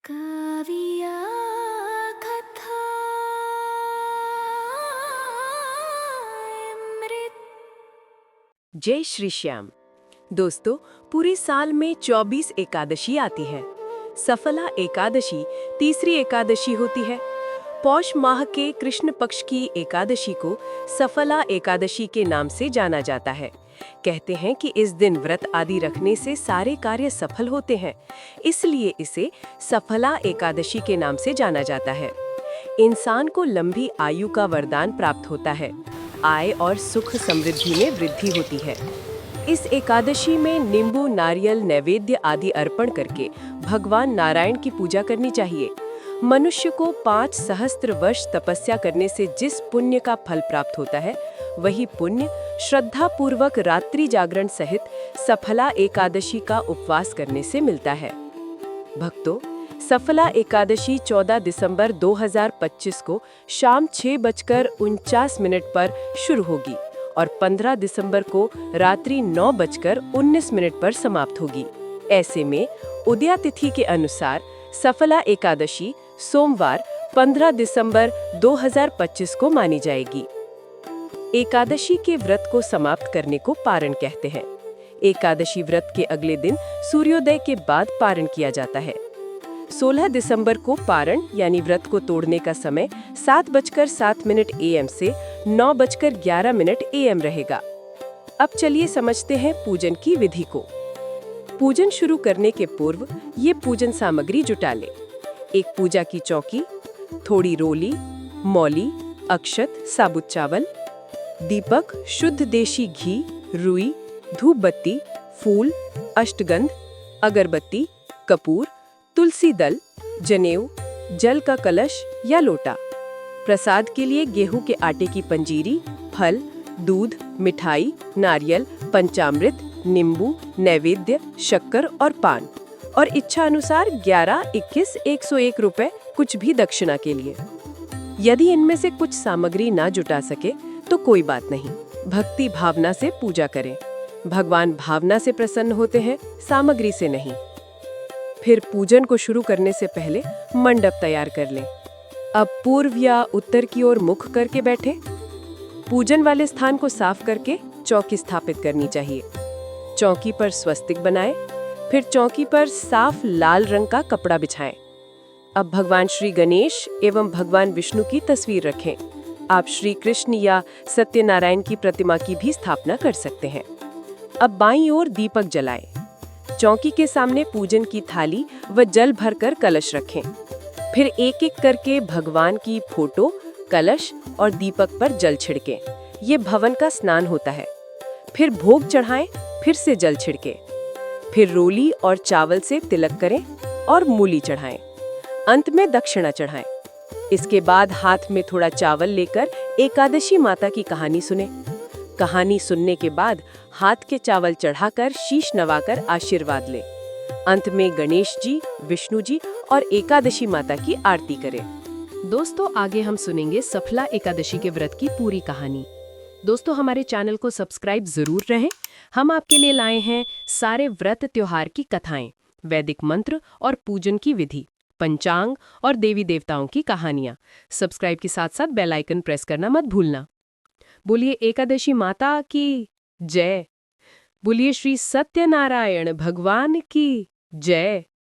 काव्या कथा अमृत। जय श्री श्याम। दोस्तों, पूरे साल में 24 एकादशी आती है। सफला एकादशी तीसरी एकादशी होती है। पौष माह के कृष्ण पक्ष की एकादशी को सफला एकादशी के नाम से जाना जाता है। कहते हैं कि इस दिन व्रत आदि रखने से सारे कार्य सफल होते हैं, इसलिए इसे सफला एकादशी के नाम से जाना जाता है। इंसान को लंबी आयु का वरदान प्राप्त होता है। आय और सुख समृद्धि में वृद्धि होती है। इस एकादशी में नींबू, नारियल, नैवेद्य आदि अर्पण करके भगवान नारायण की पूजा करनी चाहिए। मनुष्य को 5 सहस्त्र वर्ष तपस्या करने से जिस पुण्य का फल प्राप्त होता है, वही पुण्य श्रद्धा पूर्वक रात्रि जागरण सहित सफला एकादशी का उपवास करने से मिलता है। भक्तों, सफला एकादशी 14 दिसंबर 2025 को शाम 6:49 पर शुरू होगी और 15 दिसंबर को रात्रि 9:19 पर समाप्त होगी। ऐसे में उदया तिथि के अनुसार सफला एकादशी सोमवार 15 दिसंबर 2025 को मानी जाएगी। एकादशी के व्रत को समाप्त करने को पारण कहते हैं। एकादशी व्रत के अगले दिन सूर्योदय के बाद पारण किया जाता है। 16 दिसंबर को पारण यानी व्रत को तोड़ने का समय 7:07 AM से 9:11 AM रहेगा। अब चलिए समझते हैं पूजन की विधि को। पूजन शुरू करने के पूर्व ये पूजन सामग्री जुटा ले। एक पूजा की चौकी, थोड़ी रोली, मौली, अक्षत, साबुत चावल, दीपक, शुद्ध देशी घी, रुई, धूप बत्ती, फूल, अष्टगंध, अगरबत्ती, कपूर, तुलसी दल, जनेऊ, जल का कलश या लोटा। प्रसाद के लिए गेहूं के आटे की पंजीरी, फल, दूध, मिठाई, नारियल, पंचामृत, नींबू, नैवेद्य, शक्कर और पान। और इच्छा अनुसार 11, 21, 101 रुपए कुछ भी दक्षिणा के लिए। यदि इनमें से कुछ सामग्री ना जुटा सके तो कोई बात नहीं, भक्ति भावना से पूजा करें। भगवान भावना से प्रसन्न होते हैं, सामग्री से नहीं। फिर पूजन को शुरू करने से पहले मंडप तैयार कर लें। अब पूर्व या उत्तर की ओर मुख करके बैठे। पूजन वाले स्थान को साफ करके चौकी स्थापित करनी चाहिए। चौकी पर स्वस्तिक बनाएं, फिर चौकी पर साफ लाल रंग का कपड़ा बिछाएं। अब भगवान श्री गणेश एवं भगवान विष्णु की तस्वीर रखें। आप श्री कृष्ण या सत्यनारायण की प्रतिमा की भी स्थापना कर सकते हैं। अब बाईं ओर दीपक जलाएं। चौकी के सामने पूजन की थाली व जल भरकर कलश रखें। फिर एक एक करके भगवान की फोटो, कलश और दीपक पर जल छिड़कें। ये भवन का स्नान होता है। फिर भोग चढ़ाएं, फिर से जल छिड़कें। फिर रोली और चावल से तिलक करें और मूली चढ़ाएं। अंत में दक्षिणा चढ़ाएं। इसके बाद हाथ में थोड़ा चावल लेकर एकादशी माता की कहानी सुने। कहानी सुनने के बाद हाथ के चावल चढ़ाकर शीश नवाकर आशीर्वाद लें। अंत में गणेश जी, विष्णु जी और एकादशी माता की आरती करें। दोस्तों, आगे हम सुनेंगे सफला एकादशी के व्रत की पूरी कहानी। दोस्तों, हमारे चैनल को सब्सक्राइब जरूर रहें। हम आपके लिए लाए हैं सारे व्रत त्योहार की कथाएं, वैदिक मंत्र और पूजन की विधि, पंचांग और देवी देवताओं की कहानियां। सब्सक्राइब के साथ साथ बेल आइकन प्रेस करना मत भूलना। बोलिए एकादशी माता की जय। बोलिए श्री सत्यनारायण भगवान की जय।